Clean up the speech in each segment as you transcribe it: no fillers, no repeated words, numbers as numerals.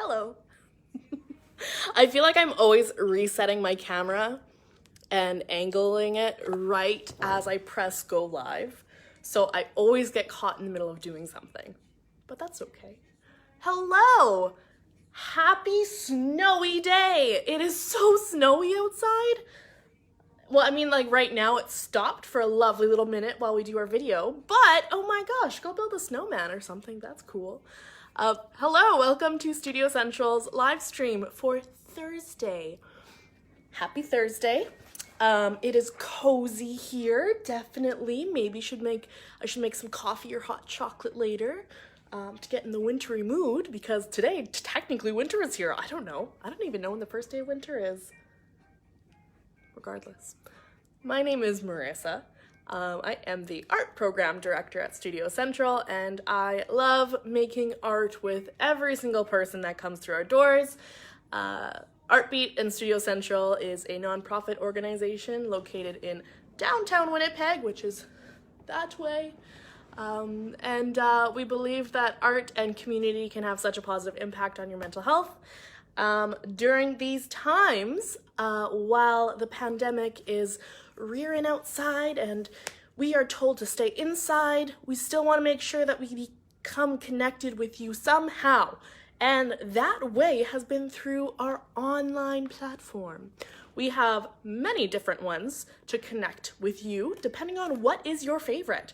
Hello. I feel like I'm always resetting my camera and angling it right as I press go live. So I always get caught in the middle of doing something, but that's okay. Hello! Happy snowy day! It is so snowy outside. Well, I mean, like right now it stopped for a lovely little minute while we do our video, but oh my gosh, go build a snowman or something. That's cool. Hello, welcome to Studio Central's live stream for Thursday. Happy Thursday. It is cozy here, definitely. Maybe I should make some coffee or hot chocolate later to get in the wintry mood, because today, technically winter is here. I don't know. I don't even know when the first day of winter is. Regardless. My name is Marissa. I am the art program director at Studio Central, and I love making art with every single person that comes through our doors. Artbeat and Studio Central is a nonprofit organization located in downtown Winnipeg, which is that way. We believe that art and community can have such a positive impact on your mental health. During these times, while the pandemic is rearing outside and we are told to stay inside, we still want to make sure that we become connected with you somehow. And that way has been through our online platform. We have many different ones to connect with you, depending on what is your favorite.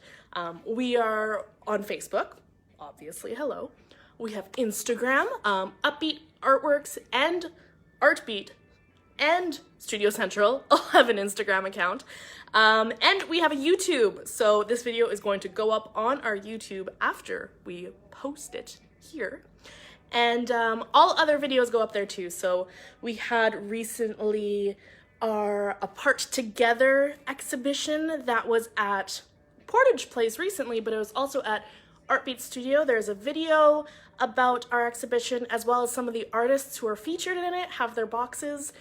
We are on Facebook, obviously, hello. We have Instagram, Upbeat Artworks, and Artbeat, and Studio Central all have an Instagram account. And we have a YouTube, so this video is going to go up on our YouTube after we post it here. And all other videos go up there too. So we had recently our Apart Together exhibition that was at Portage Place recently, but it was also at Artbeat Studio. There's a video about our exhibition, as well as some of the artists who are featured in it have their boxes.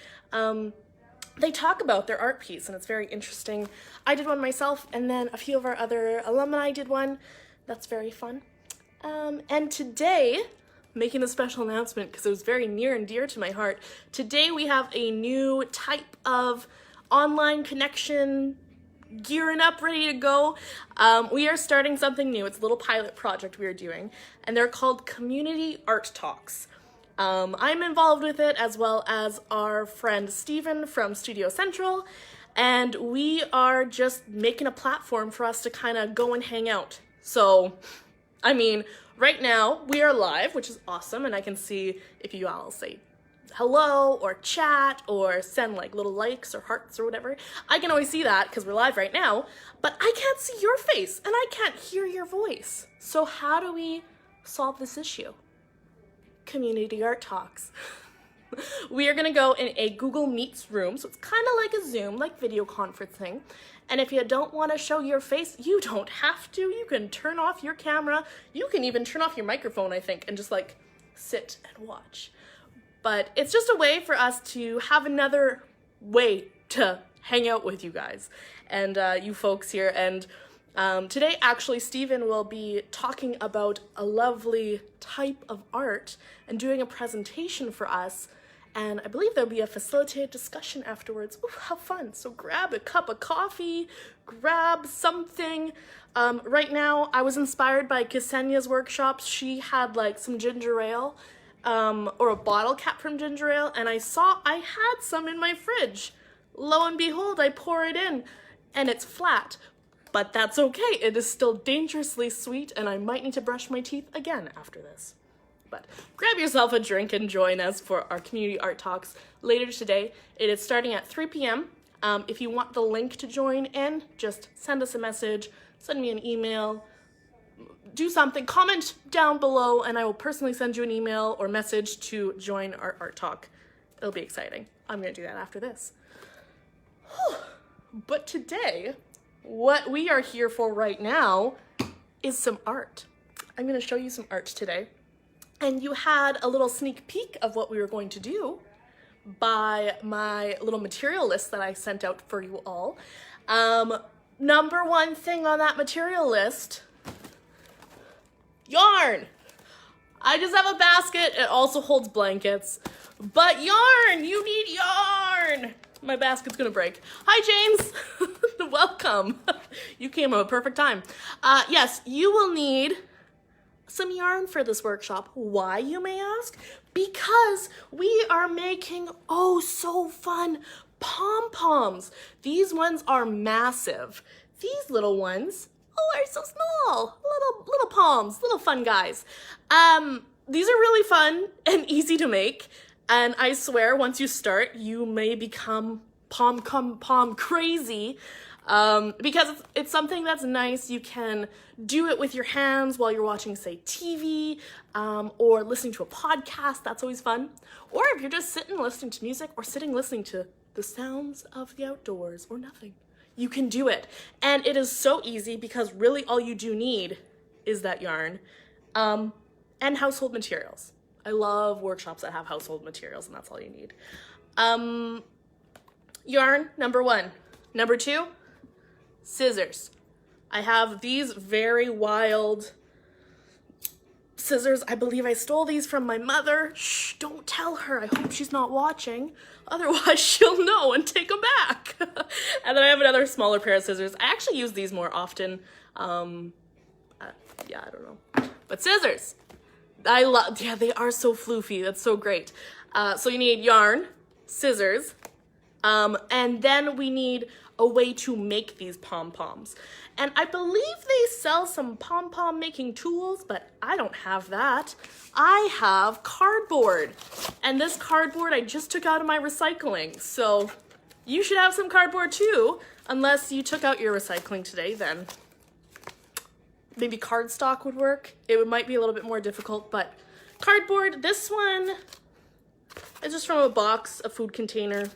They talk about their art piece, and it's very interesting. I did one myself, and then a few of our other alumni did one. That's very fun. And today, making a special announcement because it was very near and dear to my heart, today we have a new type of online connection, gearing up, ready to go. We are starting something new. It's a little pilot project we are doing, and they're called Community Art Talks. I'm involved with it, as well as our friend Steven from Studio Central, and we are just making a platform for us to kind of go and hang out. So, I mean, right now we are live, which is awesome, and I can see if you all say hello or chat or send like little likes or hearts or whatever. I can always see that because we're live right now, but I can't see your face and I can't hear your voice. So how do we solve this issue? Community Art Talks. We are gonna go in a Google Meets room, so it's kind of like a Zoom, like video conferencing. And if you don't want to show your face, you don't have to. You can turn off your camera. You can even turn off your microphone, I think, and just like sit and watch. But it's just a way for us to have another way to hang out with you guys and you folks here. And today, actually, Steven will be talking about a lovely type of art and doing a presentation for us. And I believe there'll be a facilitated discussion afterwards. Ooh, how fun. So grab a cup of coffee, grab something. Right now, I was inspired by Ksenia's workshops. She had like some ginger ale, or a bottle cap from ginger ale, and I saw I had some in my fridge. Lo and behold, I pour it in, and it's flat. But that's okay. It is still dangerously sweet, and I might need to brush my teeth again after this. But grab yourself a drink and join us for our Community Art Talks later today. It is starting at 3 p.m. If you want the link to join in, just send us a message, send me an email, do something, comment down below, and I will personally send you an email or message to join our art talk. It'll be exciting. I'm gonna do that after this. But today, what we are here for right now is some art. I'm gonna show you some art today. And you had a little sneak peek of what we were going to do by my little material list that I sent out for you all. Number one thing on that material list, yarn. I just have a basket. It also holds blankets. But yarn! You need yarn! My basket's gonna break. Hi, James! Welcome. You came at a perfect time. Yes, you will need some yarn for this workshop. Why, you may ask? Because we are making oh so fun pom-poms. These ones are massive. These little ones, oh, are so small. Little poms, little fun guys. These are really fun and easy to make. And I swear, once you start, you may become pom crazy. Because it's something that's nice. You can do it with your hands while you're watching, say, TV, or listening to a podcast. That's always fun. Or if you're just sitting listening to music, or sitting listening to the sounds of the outdoors, or nothing, you can do it. And it is so easy because really all you do need is that yarn, and household materials. I love workshops that have household materials, and that's all you need. Yarn, number 1. Number 2, scissors. I have these very wild scissors. I believe I stole these from my mother. Shh, don't tell her. I hope she's not watching. Otherwise, she'll know and take them back. And then I have another smaller pair of scissors. I actually use these more often. Yeah, I don't know. But scissors. I love, yeah, they are so floofy. That's so great. So you need yarn, scissors, and then we need a way to make these pom-poms. And I believe they sell some pom-pom making tools, but I don't have that. I have cardboard. And this cardboard I just took out of my recycling. So you should have some cardboard too, unless you took out your recycling today, then maybe cardstock would work. It might be a little bit more difficult, but cardboard, this one is just from a box, a food container.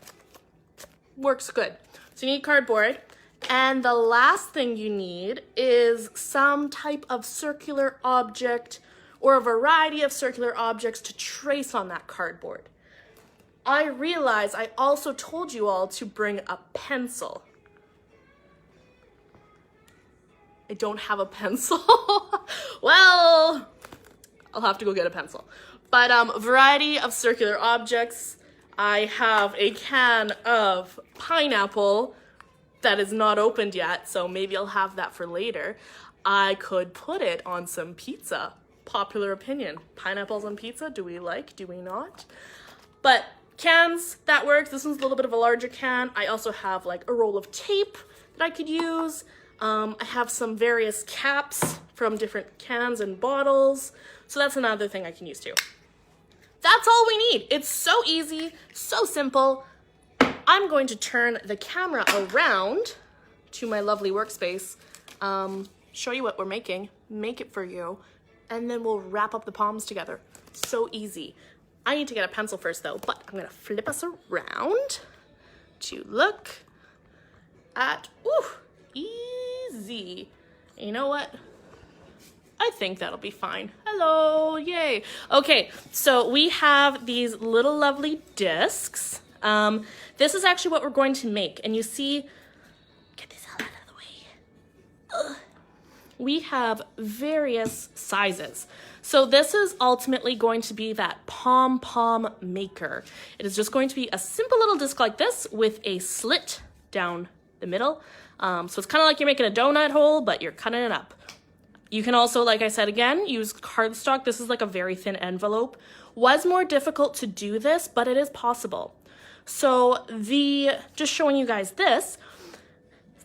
Works good. So you need cardboard. And the last thing you need is some type of circular object or a variety of circular objects to trace on that cardboard. I realize I also told you all to bring a pencil. I don't have a pencil. Well, I'll have to go get a pencil. But variety of circular objects. I have a can of pineapple that is not opened yet, so maybe I'll have that for later. I could put it on some pizza. Popular opinion. Pineapples on pizza, do we like, do we not? But cans, that works. This one's a little bit of a larger can. I also have like a roll of tape that I could use. I have some various caps from different cans and bottles. So that's another thing I can use too. That's all we need. It's so easy, so simple. I'm going to turn the camera around to my lovely workspace, show you what we're making, make it for you, and then we'll wrap up the poms together. So easy. I need to get a pencil first though, but I'm gonna flip us around to look at, easy. You know what? I think that'll be fine. Hello, yay. Okay, so we have these little lovely discs. This is actually what we're going to make. And you see, get this out of the way. Ugh. We have various sizes. So this is ultimately going to be that pom-pom maker. It is just going to be a simple little disc like this with a slit down the middle. So it's kind of like you're making a donut hole, but you're cutting it up. You can also, like I said again, use cardstock. This is like a very thin envelope. Was more difficult to do this, but it is possible. So just showing you guys this,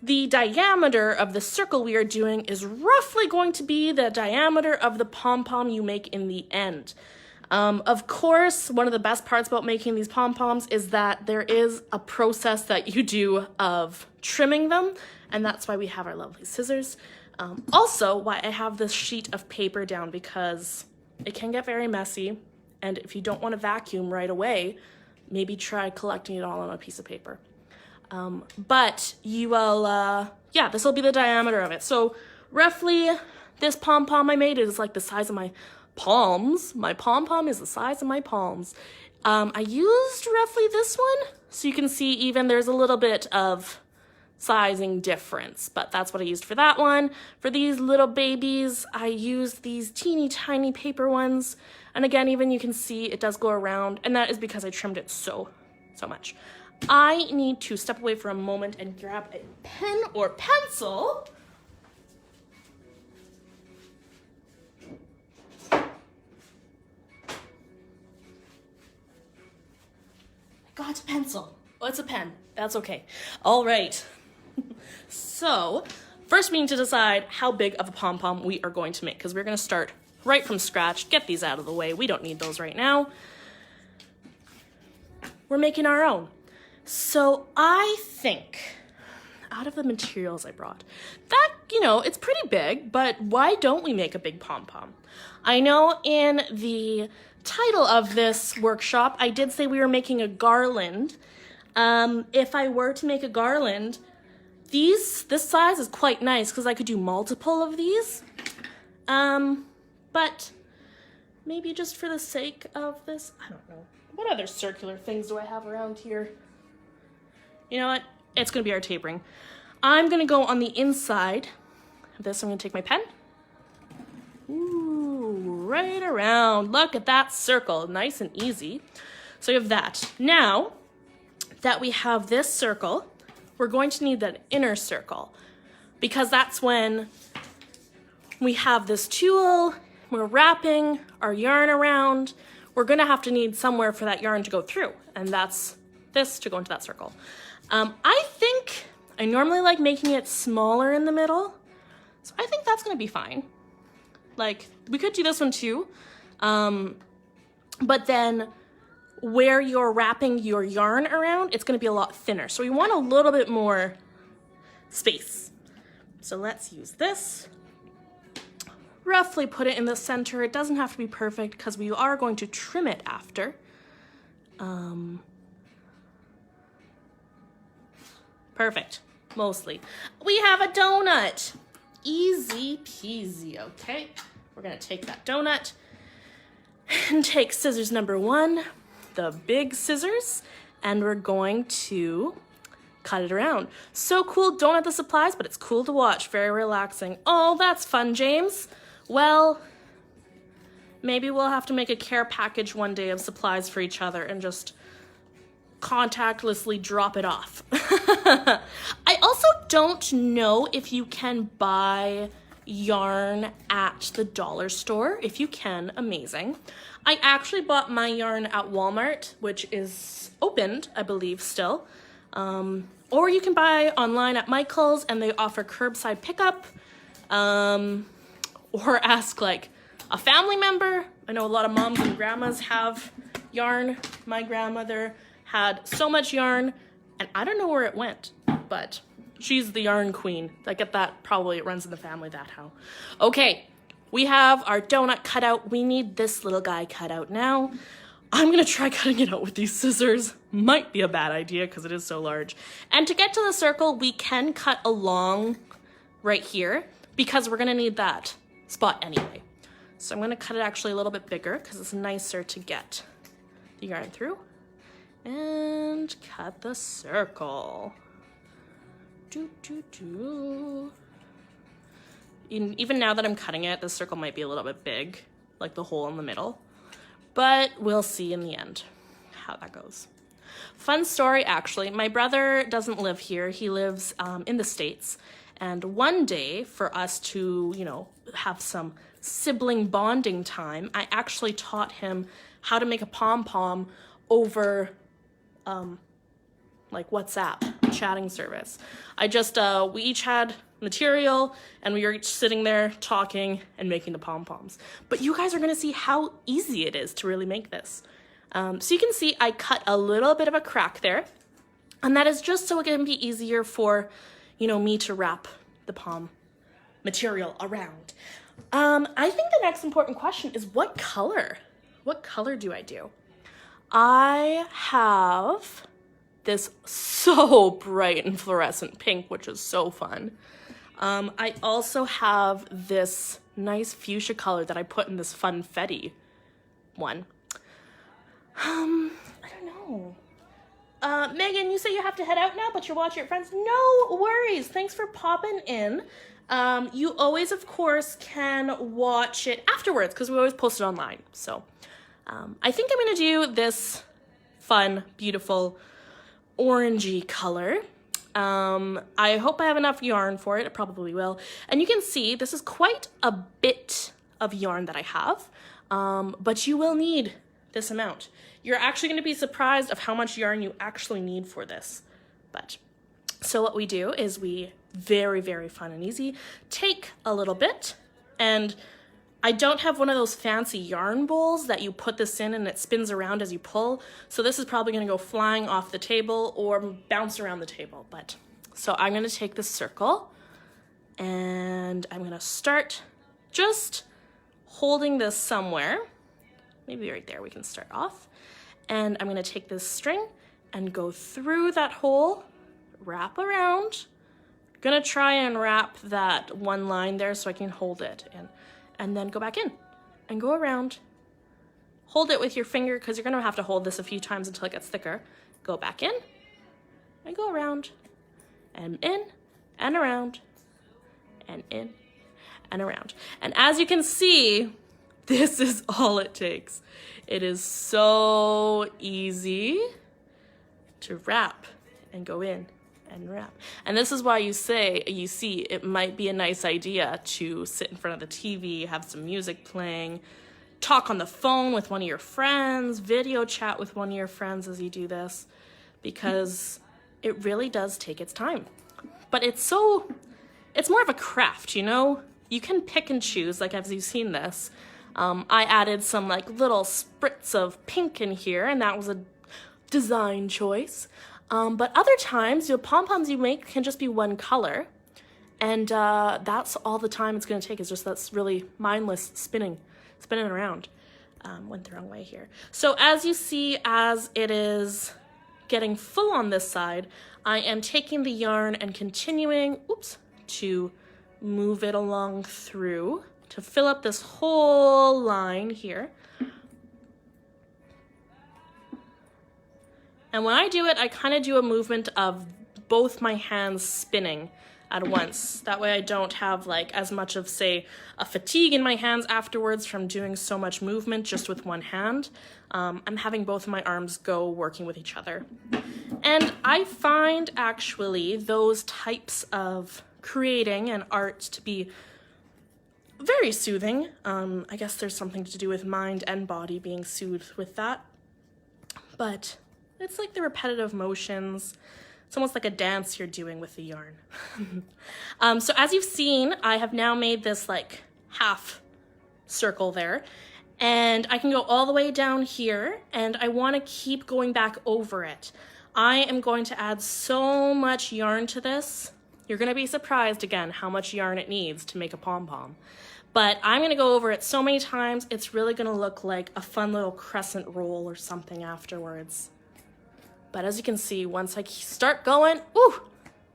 the diameter of the circle we are doing is roughly going to be the diameter of the pom-pom you make in the end. Of course, one of the best parts about making these pom-poms is that there is a process that you do of trimming them, and that's why we have our lovely scissors. Also, why I have this sheet of paper down, because it can get very messy, and if you don't want to vacuum right away, maybe try collecting it all on a piece of paper. But you will, yeah, this will be the diameter of it. So roughly, this pom-pom I made is like the size of my palms. My pom-pom is the size of my palms. I used roughly this one, so you can see even there's a little bit of sizing difference, but that's what I used for that one. For these little babies, I used these teeny tiny paper ones. And again, even you can see it does go around, and that is because I trimmed it so much. I need to step away for a moment and grab a pen or pencil. I got a pencil. Oh, it's a pen. That's okay. All right. So first we need to decide how big of a pom-pom we are going to make, because we're going to start right from scratch. Get these out of the way. We don't need those right now. We're making our own. So I think out of the materials I brought, that, you know, it's pretty big, but why don't we make a big pom-pom? I know in the title of this workshop, I did say we were making a garland. If I were to make a garland, this size is quite nice because I could do multiple of these. But maybe just for the sake of this, I don't know. What other circular things do I have around here? You know what? It's gonna be our tapering. I'm gonna go on the inside of this. I'm gonna take my pen. Ooh, right around. Look at that circle, nice and easy. So you have that. Now that we have this circle, we're going to need that inner circle, because that's when we have this tulle, we're wrapping our yarn around, we're gonna have to need somewhere for that yarn to go through, and that's this to go into that circle. I think I normally like making it smaller in the middle, so I think that's gonna be fine. Like, we could do this one too, but then where you're wrapping your yarn around, it's gonna be a lot thinner. So we want a little bit more space. So let's use this. Roughly put it in the center. It doesn't have to be perfect because we are going to trim it after. Perfect, mostly. We have a donut. Easy peasy, okay? We're gonna take that donut and take scissors number 1, the big scissors, and we're going to cut it around. So cool, don't have the supplies, but it's cool to watch, very relaxing. Oh, that's fun, James. Well, maybe we'll have to make a care package one day of supplies for each other and just contactlessly drop it off. I also don't know if you can buy yarn at the dollar store. If you can, amazing. I actually bought my yarn at Walmart, which is opened, I believe, still. Or you can buy online at Michael's, and they offer curbside pickup. Or ask like a family member. I know a lot of moms and grandmas have yarn. My grandmother had so much yarn, and I don't know where it went, but she's the yarn queen. I get that, probably it runs in the family that how. Okay, we have our donut cut out. We need this little guy cut out now. I'm gonna try cutting it out with these scissors. Might be a bad idea because it is so large. And to get to the circle, we can cut along right here because we're gonna need that spot anyway. So I'm gonna cut it actually a little bit bigger because it's nicer to get the yarn through. And cut the circle. Even now that I'm cutting it, the circle might be a little bit big, like the hole in the middle. But we'll see in the end how that goes. Fun story, actually. My brother doesn't live here. He lives in the States. And one day, for us to, you know, have some sibling bonding time, I actually taught him how to make a pom-pom over like WhatsApp chatting service. I just, we each had material and we were each sitting there talking and making the pom-poms. But you guys are gonna see how easy it is to really make this. So you can see I cut a little bit of a crack there, and that is just so it can be easier for, you know, me to wrap the pom material around. I think the next important question is what color? What color do I do? I have this so bright and fluorescent pink, which is so fun. I also have this nice fuchsia color that I put in this funfetti one. I don't know. Megan, you say you have to head out now, but you're watching your friends. No worries. Thanks for popping in. You always, of course, can watch it afterwards because we always post it online. So I think I'm going to do this fun, beautiful, orangey color. I hope I have enough yarn for it. I probably will. And you can see this is quite a bit of yarn that I have, but you will need this amount. You're actually going to be surprised of how much yarn you actually need for this. But so what we do is we very, very fun and easy take a little bit, and I don't have one of those fancy yarn bowls that you put this in and it spins around as you pull. So this is probably going to go flying off the table or bounce around the table. But so I'm going to take this circle and I'm going to start just holding this somewhere. Maybe right there we can start off. And I'm going to take this string and go through that hole, wrap around. I'm going to try and wrap that one line there so I can hold it in. And then go back in and go around. Hold it with your finger because you're going to have to hold this a few times until it gets thicker. Go back in and go around and in and around and in and around. And as you can see, this is all it takes. It is so easy to wrap and go in and wrap. And this is why you see, it might be a nice idea to sit in front of the TV, have some music playing, talk on the phone with one of your friends, video chat with one of your friends as you do this, because it really does take its time. But it's more of a craft, you know? You can pick and choose, like as you've seen this. I added some like little spritz of pink in here, and that was a design choice. But other times, your pom-poms you make can just be one color, and that's all the time it's going to take, is just that's really mindless spinning around. Went the wrong way here. So as you see, as it is getting full on this side, I am taking the yarn and continuing, to move it along through to fill up this whole line here. And when I do it, I kind of do a movement of both my hands spinning at once. That way I don't have like as much of, say, a fatigue in my hands afterwards from doing so much movement just with one hand. I'm having both of my arms go working with each other. And I find actually those types of creating and art to be very soothing. I guess there's something to do with mind and body being soothed with that. But it's like the repetitive motions. It's almost like a dance you're doing with the yarn. So as you've seen, I have now made this like half circle there, and I can go all the way down here, and I want to keep going back over it. I am going to add so much yarn to this. You're going to be surprised again how much yarn it needs to make a pom-pom. But I'm going to go over it so many times, it's really going to look like a fun little crescent roll or something afterwards. But as you can see, once I start going,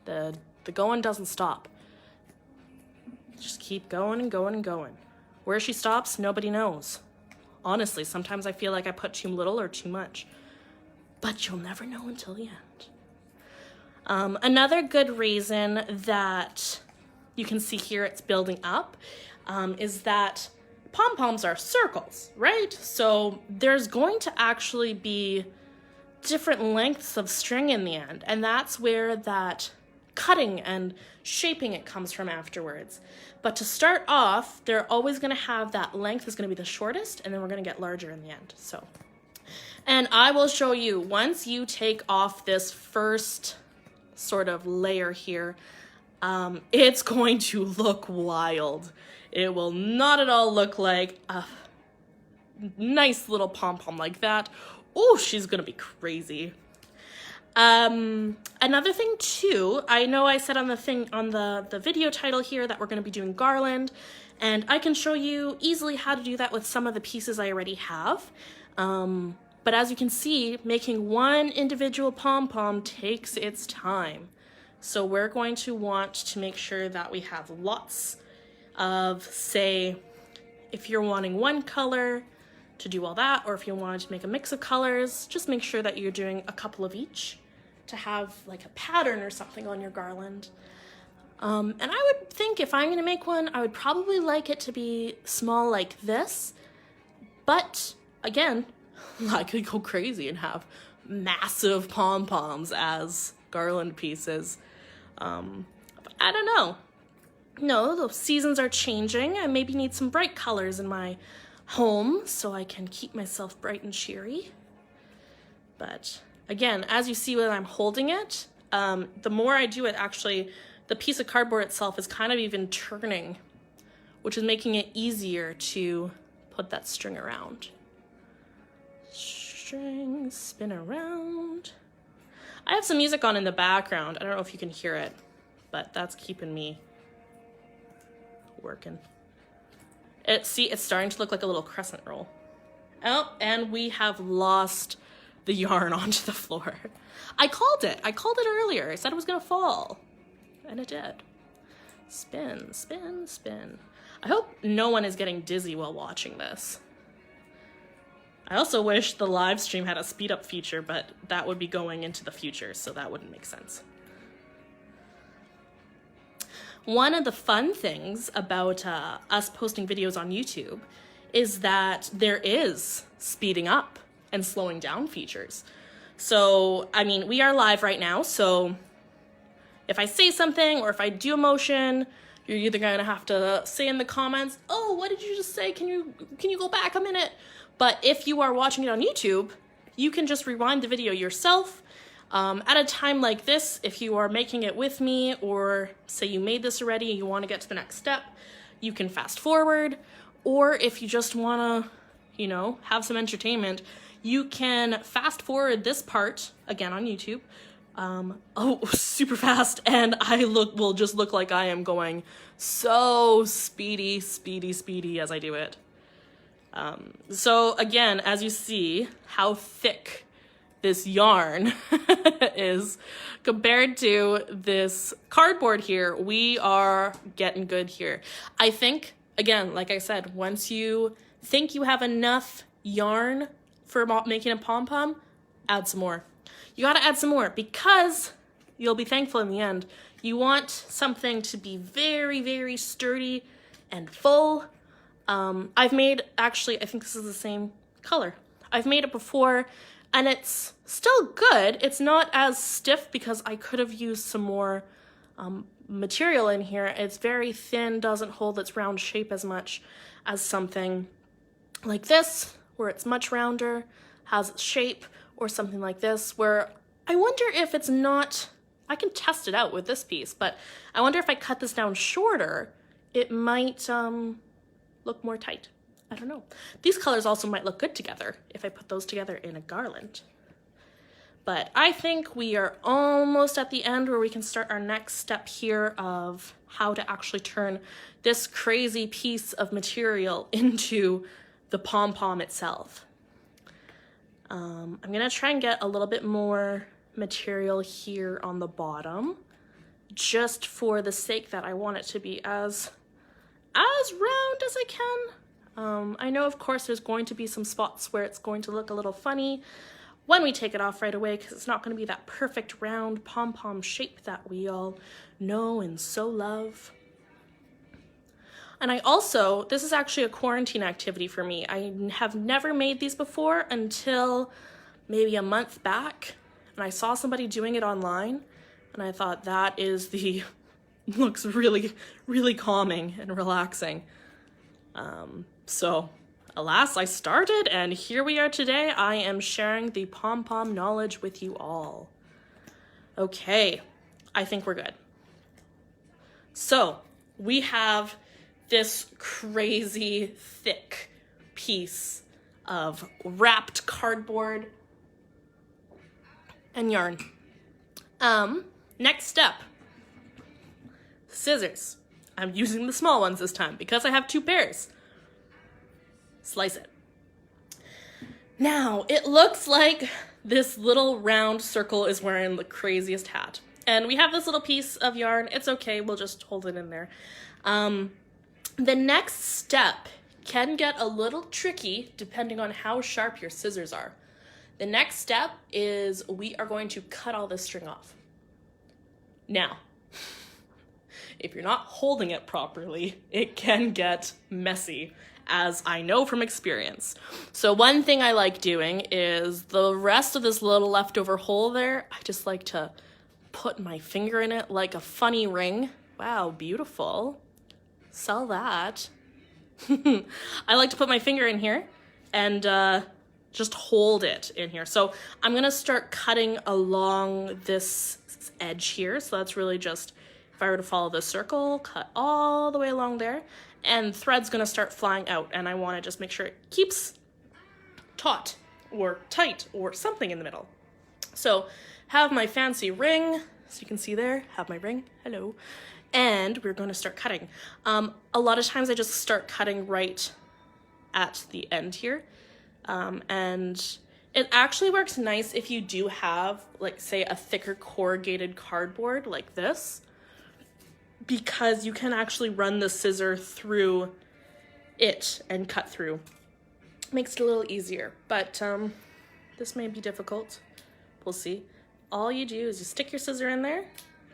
the going doesn't stop. Just keep going and going and going. Where she stops, nobody knows. Honestly, sometimes I feel like I put too little or too much. But you'll never know until the end. Another good reason that you can see here it's building up is that pom-poms are circles, right? So there's going to actually be different lengths of string in the end, and that's where that cutting and shaping it comes from afterwards. But to start off, they're always going to have that length is going to be the shortest, and then we're going to get larger in the end. So, and I will show you once you take off this first sort of layer here, it's going to look wild. It will not at all look like a nice little pom-pom like that. Oh, she's gonna be crazy. Another thing too, I know I said on the video title here that we're gonna be doing garland, and I can show you easily how to do that with some of the pieces I already have. But as you can see, making one individual pom-pom takes its time. So we're going to want to make sure that we have lots of, say, if you're wanting one color to do all that, or if you wanted to make a mix of colors, just make sure that you're doing a couple of each. to have like a pattern or something on your garland. And I would think if I'm going to make one, I would probably like it to be small like this. But again, I could go crazy and have massive pom-poms as garland pieces. I don't know. No, the seasons are changing. I maybe need some bright colors in my home so I can keep myself bright and cheery. But again, as you see when I'm holding it, the more I do it, actually, the piece of cardboard itself is kind of even turning, which is making it easier to put that string around. String, spin around. I have some music on in the background. I don't know if you can hear it, but that's keeping me working. See, it's starting to look like a little crescent roll. Oh, and we have lost the yarn onto the floor. I called it earlier. I said it was gonna fall, and it did. Spin, spin, spin. I hope no one is getting dizzy while watching this. I also wish the live stream had a speed up feature, but that would be going into the future, so that wouldn't make sense. One of the fun things about us posting videos on YouTube is that there is speeding up and slowing down features. So, I mean, we are live right now, so if I say something or if I do a motion, you're either gonna have to say in the comments, oh, what did you just say? Can you go back a minute? But if you are watching it on YouTube, you can just rewind the video yourself. At a time like this, if you are making it with me, or say you made this already and you want to get to the next step, you can fast forward. Or if you just want to, you know, have some entertainment, you can fast forward this part, again on YouTube, super fast, and will just look like I am going so speedy as I do it. So again, as you see how thick this yarn is compared to this cardboard here, we are getting good here. I think, again, like I said, once you think you have enough yarn for making a pom-pom, add some more. You gotta add some more because you'll be thankful in the end. You want something to be very, very sturdy and full. I've made, actually, I think this is the same color. I've made it before, and it's still good. It's not as stiff because I could have used some more material in here. It's very thin, doesn't hold its round shape as much as something like this, where it's much rounder, has its shape, or something like this, where I wonder if it's not, I can test it out with this piece, but I wonder if I cut this down shorter, it might look more tight. I don't know. These colors also might look good together if I put those together in a garland. But I think we are almost at the end where we can start our next step here of how to actually turn this crazy piece of material into the pom-pom itself. I'm gonna try and get a little bit more material here on the bottom, just for the sake that I want it to be as round as I can. I know, of course, there's going to be some spots where it's going to look a little funny when we take it off right away, because it's not going to be that perfect round pom-pom shape that we all know and so love. And I also, this is actually a quarantine activity for me. I have never made these before until maybe a month back, and I saw somebody doing it online, and I thought that is looks really, really calming and relaxing. So alas, I started, and here we are today. I am sharing the pom-pom knowledge with you all. Okay, I think we're good. So we have this crazy thick piece of wrapped cardboard and yarn. Next step, scissors. I'm using the small ones this time because I have two pairs. Slice it. Now, it looks like this little round circle is wearing the craziest hat. And we have this little piece of yarn. It's okay, we'll just hold it in there. The next step can get a little tricky depending on how sharp your scissors are. The next step is we are going to cut all this string off. Now, if you're not holding it properly, it can get messy, as I know from experience. So one thing I like doing is the rest of this little leftover hole there, I just like to put my finger in it like a funny ring. Wow, beautiful. Sell that. I like to put my finger in here and just hold it in here. So I'm gonna start cutting along this edge here. So that's really just, if I were to follow the circle, cut all the way along there, and thread's gonna start flying out, and I wanna just make sure it keeps taut or tight or something in the middle. So have my fancy ring, so you can see there, have my ring, hello. And we're gonna start cutting. A lot of times I just start cutting right at the end here. And it actually works nice if you do have, like, say, a thicker corrugated cardboard like this, because you can actually run the scissor through it and cut through. Makes it a little easier, but this may be difficult. We'll see. All you do is you stick your scissor in there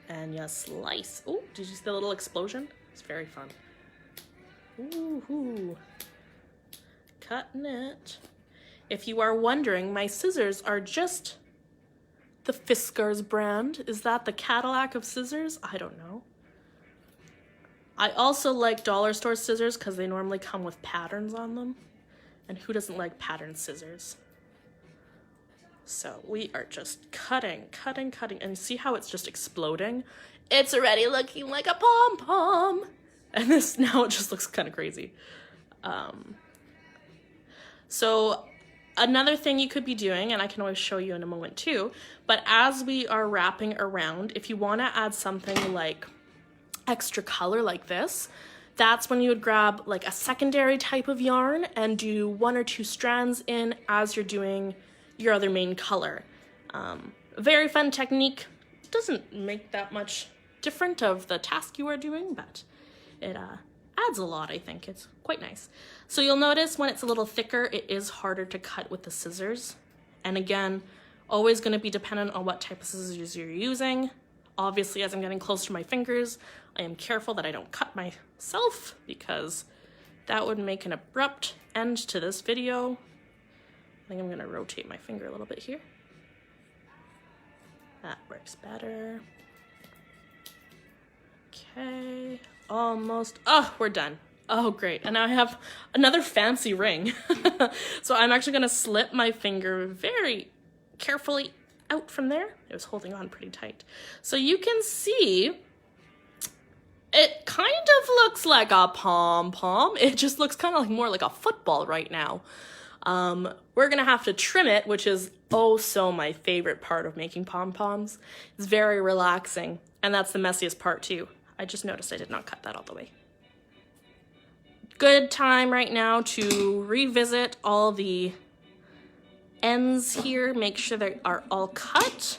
and you slice. Oh, did you see the little explosion? It's very fun. Ooh, cutting it. If you are wondering, my scissors are just the Fiskars brand. Is that the Cadillac of scissors? I don't know. I also like dollar store scissors because they normally come with patterns on them. And who doesn't like patterned scissors? So we are just cutting, and see how it's just exploding? It's already looking like a pom-pom. And this, now it just looks kind of crazy. So another thing you could be doing, and I can always show you in a moment too, but as we are wrapping around, if you want to add something like extra color like this, that's when you would grab like a secondary type of yarn and do 1 or 2 strands in as you're doing your other main color. Very fun technique. Doesn't make that much different of the task you are doing, but it adds a lot, I think. It's quite nice. So you'll notice when it's a little thicker, it is harder to cut with the scissors. And again, always going to be dependent on what type of scissors you're using. Obviously, as I'm getting closer to my fingers, I am careful that I don't cut myself because that would make an abrupt end to this video. I think I'm going to rotate my finger a little bit here. That works better. Okay, almost. Oh, we're done. Oh, great. And now I have another fancy ring. So I'm actually going to slip my finger very carefully out from there. It was holding on pretty tight. So you can see it kind of looks like a pom-pom. It just looks kind of like more like a football right now. We're gonna have to trim it, which is oh so my favorite part of making pom-poms. It's very relaxing, and that's the messiest part too. I just noticed I did not cut that all the way. Good time right now to revisit all the ends here, make sure they are all cut,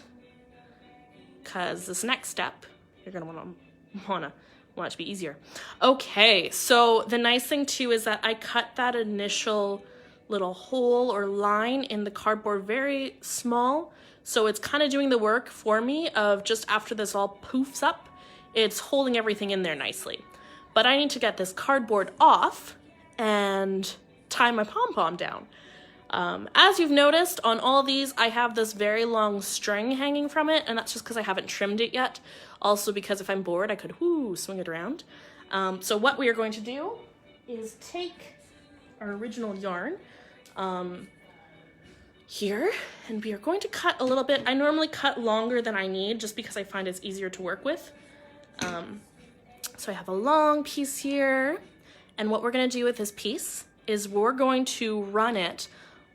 because this next step, you're gonna want it to be easier. Okay, so the nice thing too is that I cut that initial little hole or line in the cardboard very small, so it's kind of doing the work for me of just after this all poofs up, it's holding everything in there nicely. But I need to get this cardboard off and tie my pom-pom down. As you've noticed on all these, I have this very long string hanging from it, and that's just because I haven't trimmed it yet. Also because if I'm bored, I could swing it around. So what we are going to do is take our original yarn here, and we are going to cut a little bit. I normally cut longer than I need just because I find it's easier to work with. So I have a long piece here, and what we're going to do with this piece is we're going to run it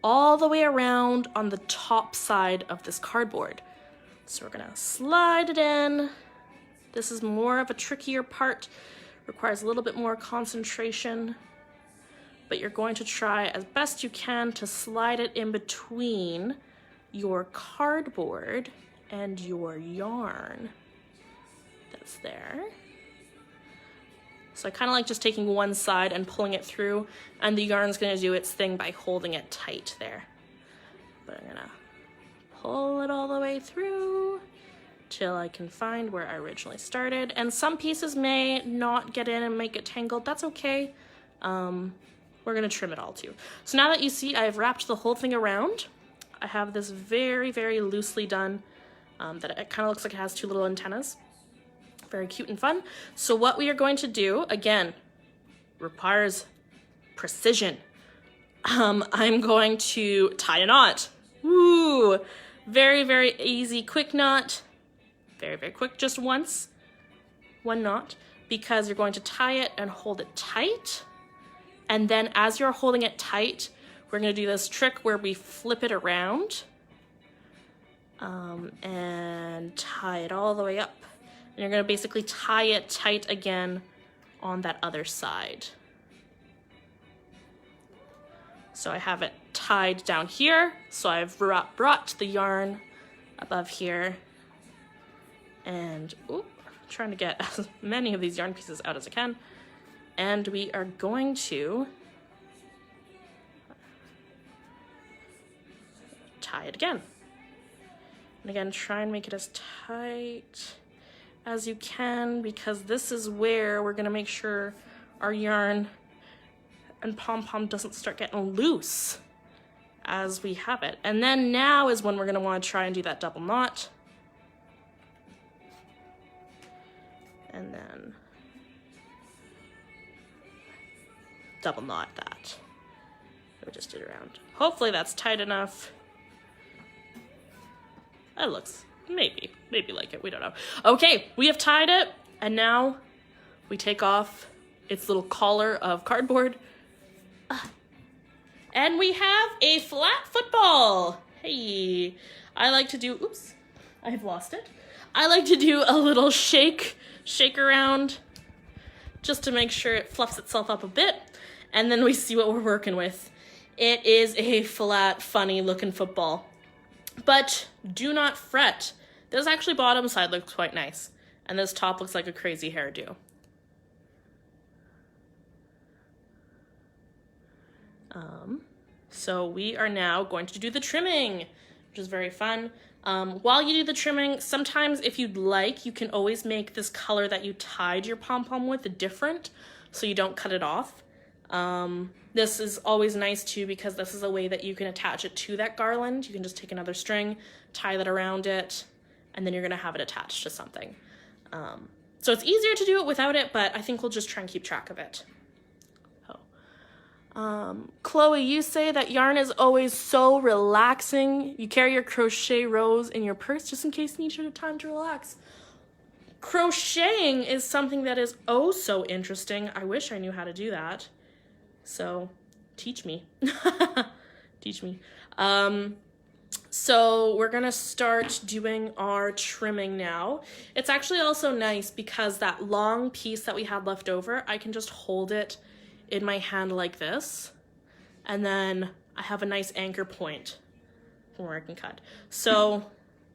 all the way around on the top side of this cardboard. So we're going to slide it in. This is more of a trickier part, requires a little bit more concentration, but you're going to try as best you can to slide it in between your cardboard and your yarn. That's there. So I kind of like just taking one side and pulling it through, and the yarn's going to do its thing by holding it tight there. But I'm gonna pull it all the way through till I can find where I originally started. And some pieces may not get in and make it tangled. That's okay. We're gonna trim it all too. So now that you see I've wrapped the whole thing around, I have this very, very loosely done, that it kind of looks like it has two little antennas. Very cute and fun. So what we are going to do, again, requires precision. I'm going to tie a knot. Woo! Very, very easy, quick knot. Very, very quick, just once. One knot, because you're going to tie it and hold it tight. And then as you're holding it tight, we're gonna do this trick where we flip it around and tie it all the way up. And you're gonna basically tie it tight again on that other side. So I have it tied down here. So I've brought the yarn above here and trying to get as many of these yarn pieces out as I can. And we are going to tie it again. And again, try and make it as tight as you can, because this is where we're gonna make sure our yarn and pom-pom doesn't start getting loose as we have it. And then now is when we're gonna wanna try and do that double knot. And then double knot that. We just did around. Hopefully that's tight enough. That looks, maybe like it, we don't know. Okay, we have tied it, and now we take off its little collar of cardboard. And we have a flat football. Hey, I like to do, oops, I've lost it. I like to do a little shake around just to make sure it fluffs itself up a bit. And then we see what we're working with. It is a flat, funny looking football. But do not fret. This actually bottom side looks quite nice. And this top looks like a crazy hairdo. So we are now going to do the trimming, which is very fun. While you do the trimming, sometimes if you'd like, you can always make this color that you tied your pom-pom with different, so you don't cut it off. This is always nice too, because this is a way that you can attach it to that garland. You can just take another string, tie that around it, and then you're gonna have it attached to something. So it's easier to do it without it, but I think we'll just try and keep track of it. Chloe, you say that yarn is always so relaxing. You carry your crochet rows in your purse just in case you need your time to relax. Crocheting is something that is oh so interesting. I wish I knew how to do that. So teach me. Teach me. So we're gonna start doing our trimming now. It's actually also nice because that long piece that we had left over, I can just hold it in my hand like this, and then I have a nice anchor point from where I can cut. So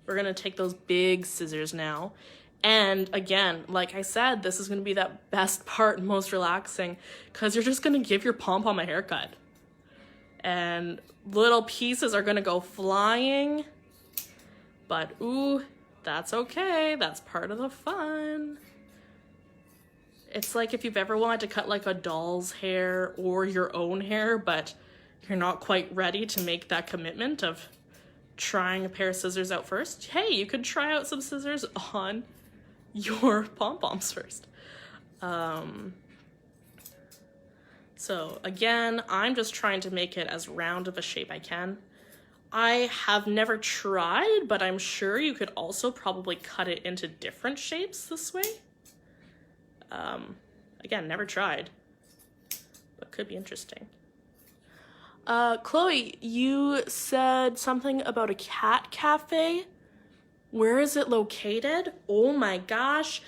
we're gonna take those big scissors now. And again, like I said, this is gonna be that best part, most relaxing, because you're just gonna give your pom-pom a haircut. And little pieces are gonna go flying, but ooh, that's okay. That's part of the fun. It's like if you've ever wanted to cut like a doll's hair or your own hair, but you're not quite ready to make that commitment of trying a pair of scissors out first. Hey, you could try out some scissors on your pom-poms first. So again, I'm just trying to make it as round of a shape I can. I have never tried, but I'm sure you could also probably cut it into different shapes this way. Again, never tried, but could be interesting. Chloe, you said something about a cat cafe. Where is it located? Oh my gosh,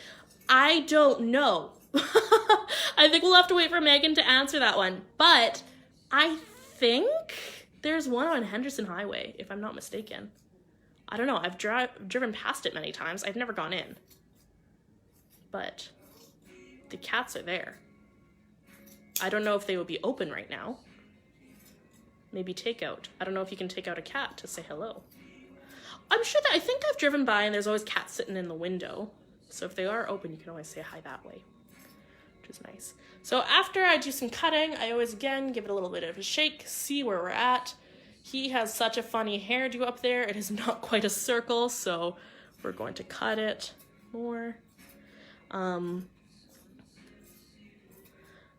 I don't know. I think we'll have to wait for Megan to answer that one, but I think there's one on Henderson Highway, if I'm not mistaken. I don't know, I've driven past it many times. I've never gone in, but the cats are there. I don't know if they would be open right now, maybe take out. I don't know if you can take out a cat to say hello. I'm sure that, I think I've driven by and there's always cats sitting in the window. So if they are open, you can always say hi that way, which is nice. So after I do some cutting, I always, again, give it a little bit of a shake, see where we're at. He has such a funny hairdo up there. It is not quite a circle, so we're going to cut it more.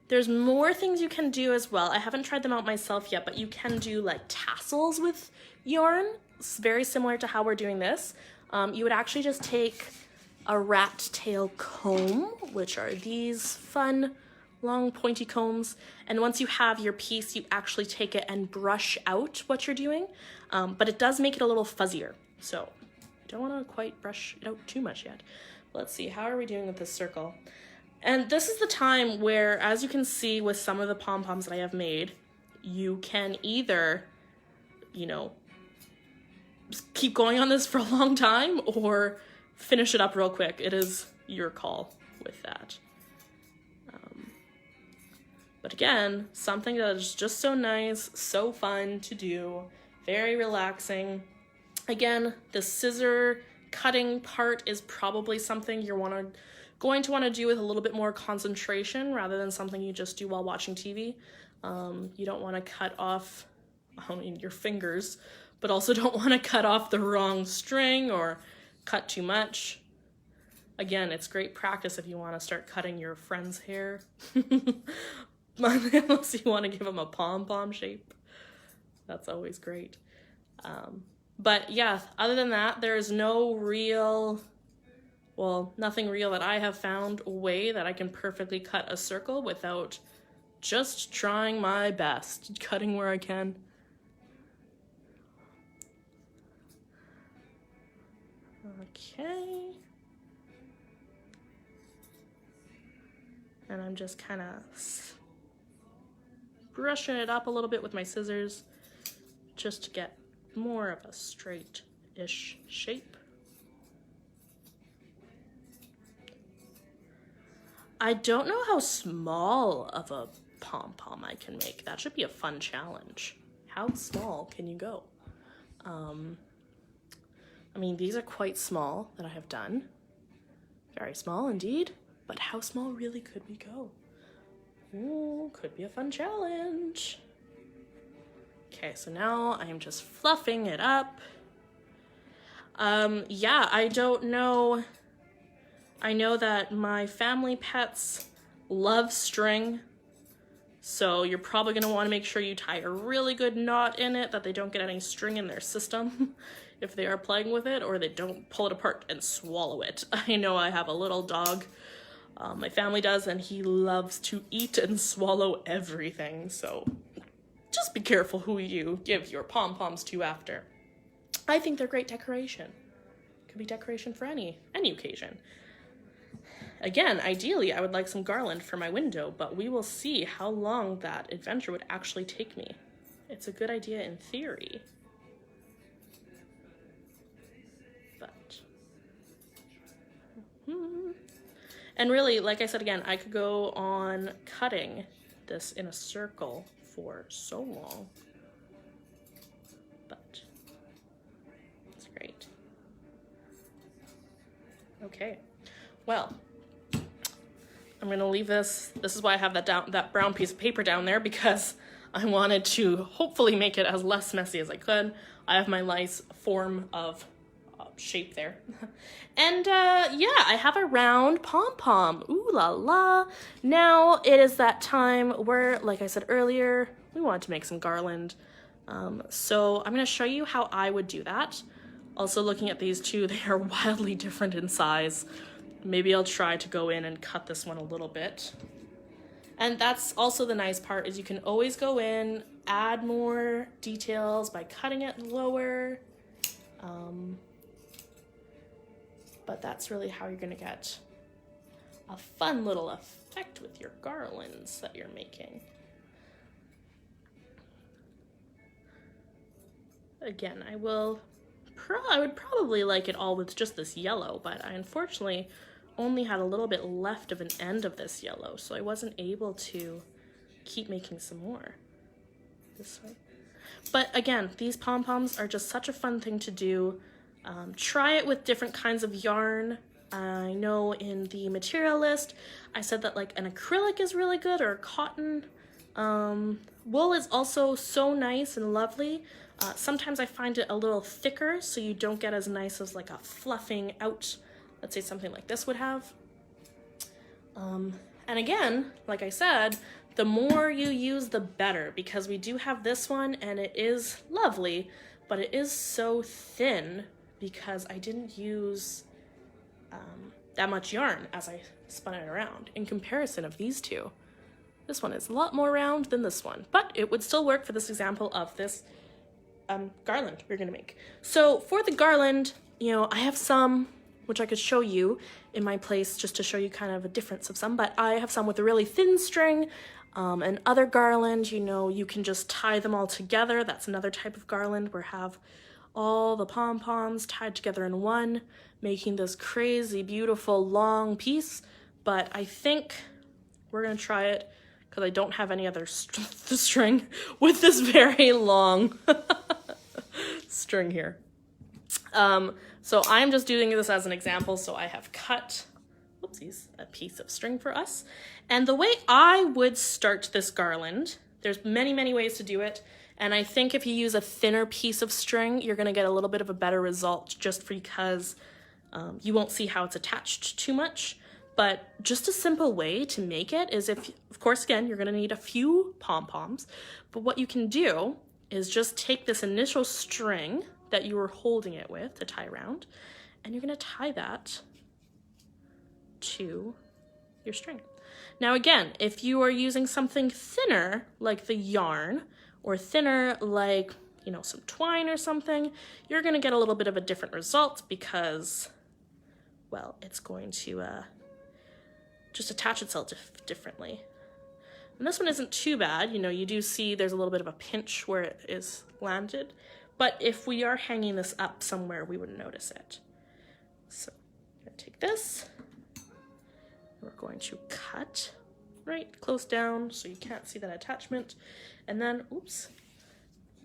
There's more things you can do as well. I haven't tried them out myself yet, but you can do like tassels with yarn. It's very similar to how we're doing this. You would actually just take a rat tail comb, which are these fun long pointy combs, and once you have your piece, you actually take it and brush out what you're doing, but it does make it a little fuzzier, so you don't want to quite brush it out too much yet. Let's see, how are we doing with this circle? And this is the time where, as you can see with some of the pom-poms that I have made, you can either, you know, keep going on this for a long time or finish it up real quick. It is your call with that. But again, something that is just so nice, so fun to do, very relaxing. Again, the scissor cutting part is probably something you're going to want to do with a little bit more concentration rather than something you just do while watching TV. You don't want to cut off, I mean, your fingers, but also don't want to cut off the wrong string or cut too much. Again, it's great practice if you want to start cutting your friend's hair. Unless you want to give them a pom-pom shape. That's always great. But yeah, other than that, there's no real, well, nothing real that I have found a way that I can perfectly cut a circle without just trying my best, cutting where I can. Okay. And I'm just kind of brushing it up a little bit with my scissors just to get more of a straight-ish shape. I don't know how small of a pom-pom I can make. That should be a fun challenge. How small can you go? I mean, these are quite small that I have done. Very small indeed, but how small really could we go? Ooh, could be a fun challenge. Okay, so now I am just fluffing it up. Yeah, I don't know. I know that my family pets love string, so you're probably gonna wanna make sure you tie a really good knot in it, that they don't get any string in their system if they are playing with it, or they don't pull it apart and swallow it. I know I have a little dog, my family does, and he loves to eat and swallow everything, so just be careful who you give your pom-poms to after. I think they're great decoration. Could be decoration for any occasion. Again, ideally, I would like some garland for my window, but we will see how long that adventure would actually take me. It's a good idea in theory. But... And really, like I said again, I could go on cutting this in a circle for so long. But it's great. Okay, well, I'm gonna leave this. This is why I have that brown piece of paper down there, because I wanted to hopefully make it as less messy as I could. I have my nice form of shape there. And yeah, I have a round pom-pom. Ooh la la. Now it is that time where, like I said earlier, we want to make some garland. So I'm gonna show you how I would do that. Also, looking at these two, they are wildly different in size. Maybe I'll try to go in and cut this one a little bit. And that's also the nice part, is you can always go in, add more details by cutting it lower. But that's really how you're gonna get a fun little effect with your garlands that you're making. Again, I would probably like it all with just this yellow, but I unfortunately only had a little bit left of an end of this yellow, so I wasn't able to keep making some more this way. But again, these pom-poms are just such a fun thing to do. Try it with different kinds of yarn. I know in the material list, I said that like an acrylic is really good, or cotton. Wool is also so nice and lovely. Sometimes I find it a little thicker, so you don't get as nice as like a fluffing out, let's say something like this would have. And again, like I said, the more you use, the better, because we do have this one and it is lovely, but it is so thin because I didn't use that much yarn as I spun it around in comparison of these two. This one is a lot more round than this one, but it would still work for this example of this garland we're gonna make. So for the garland, you know, I have some which I could show you in my place just to show you kind of a difference of some, but I have some with a really thin string, and other garland, you know, you can just tie them all together. That's another type of garland where have all the pom-poms tied together in one, making this crazy beautiful long piece. But I think we're gonna try it because I don't have any other string with this very long string here. So I'm just doing this as an example. So I have cut, whoopsies, a piece of string for us. And the way I would start this garland, there's many, many ways to do it. And I think if you use a thinner piece of string, you're gonna get a little bit of a better result just because you won't see how it's attached too much. But just a simple way to make it is if, of course, again, you're gonna need a few pom-poms, but what you can do is just take this initial string that you were holding it with to tie around, and you're gonna tie that to your string. Now again, if you are using something thinner, like the yarn, or thinner like, you know, some twine or something, you're gonna get a little bit of a different result because, well, it's going to just attach itself differently. And this one isn't too bad. You know, you do see there's a little bit of a pinch where it is landed, but if we are hanging this up somewhere, we wouldn't notice it. So I'm gonna take this, we're going to cut right close down so you can't see that attachment. And then, oops,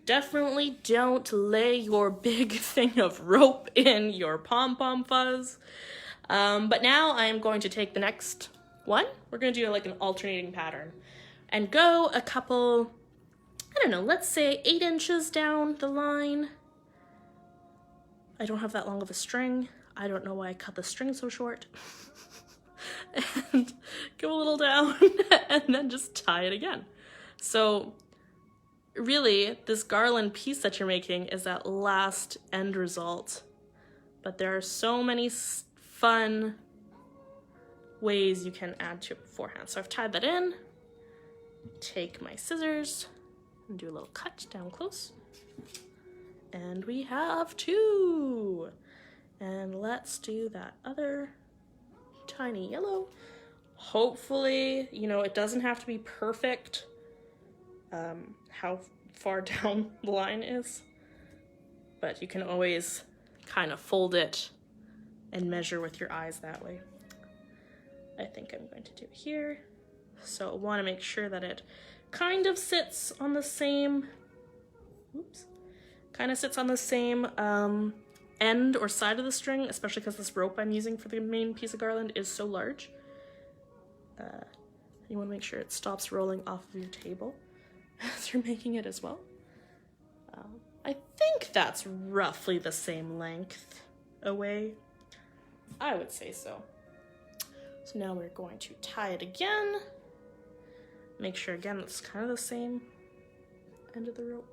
definitely don't lay your big thing of rope in your pom-pom fuzz. But now I am going to take the next one. We're going to do like an alternating pattern and go a couple, I don't know, let's say 8 inches down the line. I don't have that long of a string. I don't know why I cut the string so short. And go a little down and then just tie it again. So really, this garland piece that you're making is that last end result. But there are so many fun ways you can add to it beforehand. So I've tied that in, take my scissors and do a little cut down close. And we have 2. And let's do that other tiny yellow. Hopefully, you know, it doesn't have to be perfect how far down the line is, but you can always kind of fold it and measure with your eyes that way. I think I'm going to do it here. So I want to make sure that it kind of sits on the same, oops, kind of sits on the same end or side of the string, especially because this rope I'm using for the main piece of garland is so large. You want to make sure it stops rolling off of your table as you're making it as well. I think that's roughly the same length away. I would say so. So now we're going to tie it again. Make sure again it's kind of the same end of the rope.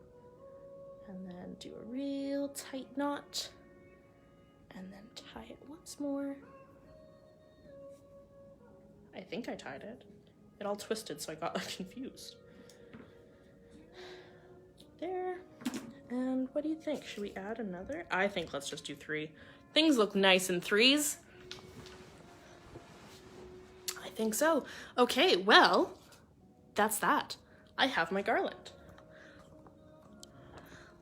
And then do a real tight knot. And then tie it once more. I think I tied it. It all twisted, so I got confused. There. And what do you think? Should we add another? I think let's just do 3. Things look nice in 3s. I think so. Okay, well, that's that. I have my garland.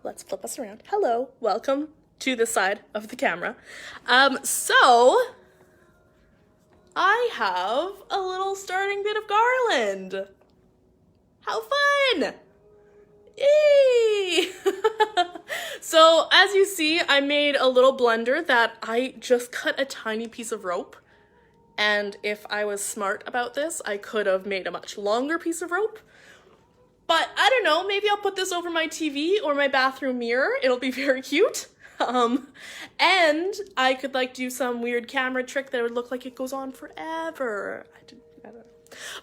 Let's flip us around. Hello, welcome to the side of the camera. So I have a little starting bit of garland. How fun! Yay! So as you see, I made a little blender that I just cut a tiny piece of rope. And if I was smart about this, I could have made a much longer piece of rope. But I don't know, maybe I'll put this over my TV or my bathroom mirror. It'll be very cute. And I could like do some weird camera trick that would look like it goes on forever. I don't know.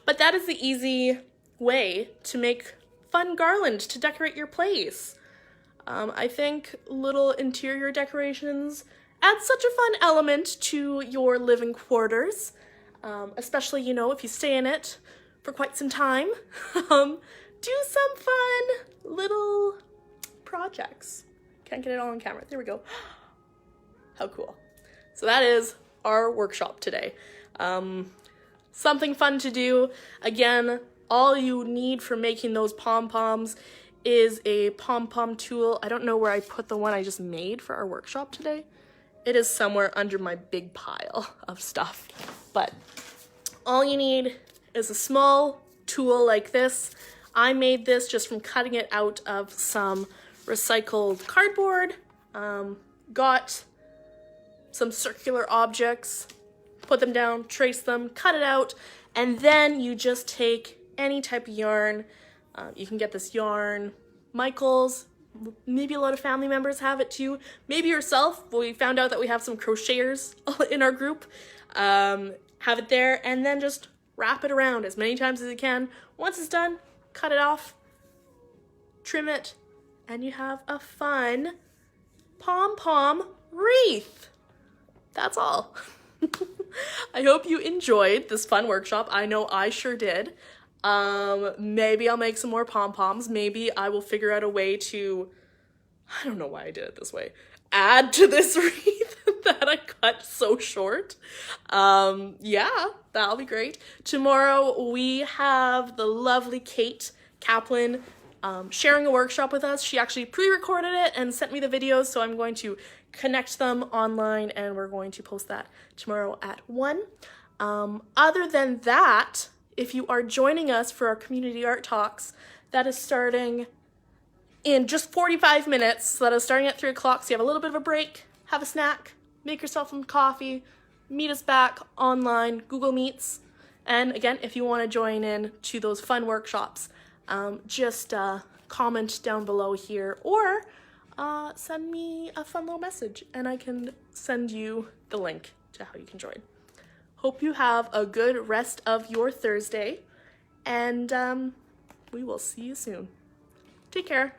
But that is the easy way to make fun garland to decorate your place. I think little interior decorations add such a fun element to your living quarters, especially, you know, if you stay in it for quite some time. Do some fun little projects. Can't get it all on camera. There we go. How cool. So that is our workshop today. Something fun to do. Again, all you need for making those pom-poms is a pom-pom tool. I don't know where I put the one I just made for our workshop today. It is somewhere under my big pile of stuff. But all you need is a small tool like this. I made this just from cutting it out of some recycled cardboard. Got some circular objects, put them down, trace them, cut it out, and then you just take any type of yarn. You can get this yarn, Michael's, maybe a lot of family members have it too. Maybe yourself. We found out that we have some crocheters in our group. Have it there and then just wrap it around as many times as you can. Once it's done, cut it off, trim it, and you have a fun pom-pom wreath. That's all. I hope you enjoyed this fun workshop. I know I sure did. Maybe I'll make some more pom-poms. Maybe I will figure out a way to, I don't know why I did it this way, add to this wreath that I cut so short. Yeah, that'll be great. Tomorrow we have the lovely Kate Kaplan sharing a workshop with us. She actually pre-recorded it and sent me the videos, so I'm going to connect them online and we're going to post that tomorrow at 1. Other than that, if you are joining us for our community art talks, that is starting in just 45 minutes. So that is starting at 3 o'clock. So you have a little bit of a break, have a snack, make yourself some coffee, meet us back online, Google Meets. And again, if you want to join in to those fun workshops, just comment down below here or send me a fun little message and I can send you the link to how you can join. Hope you have a good rest of your Thursday, and we will see you soon. Take care.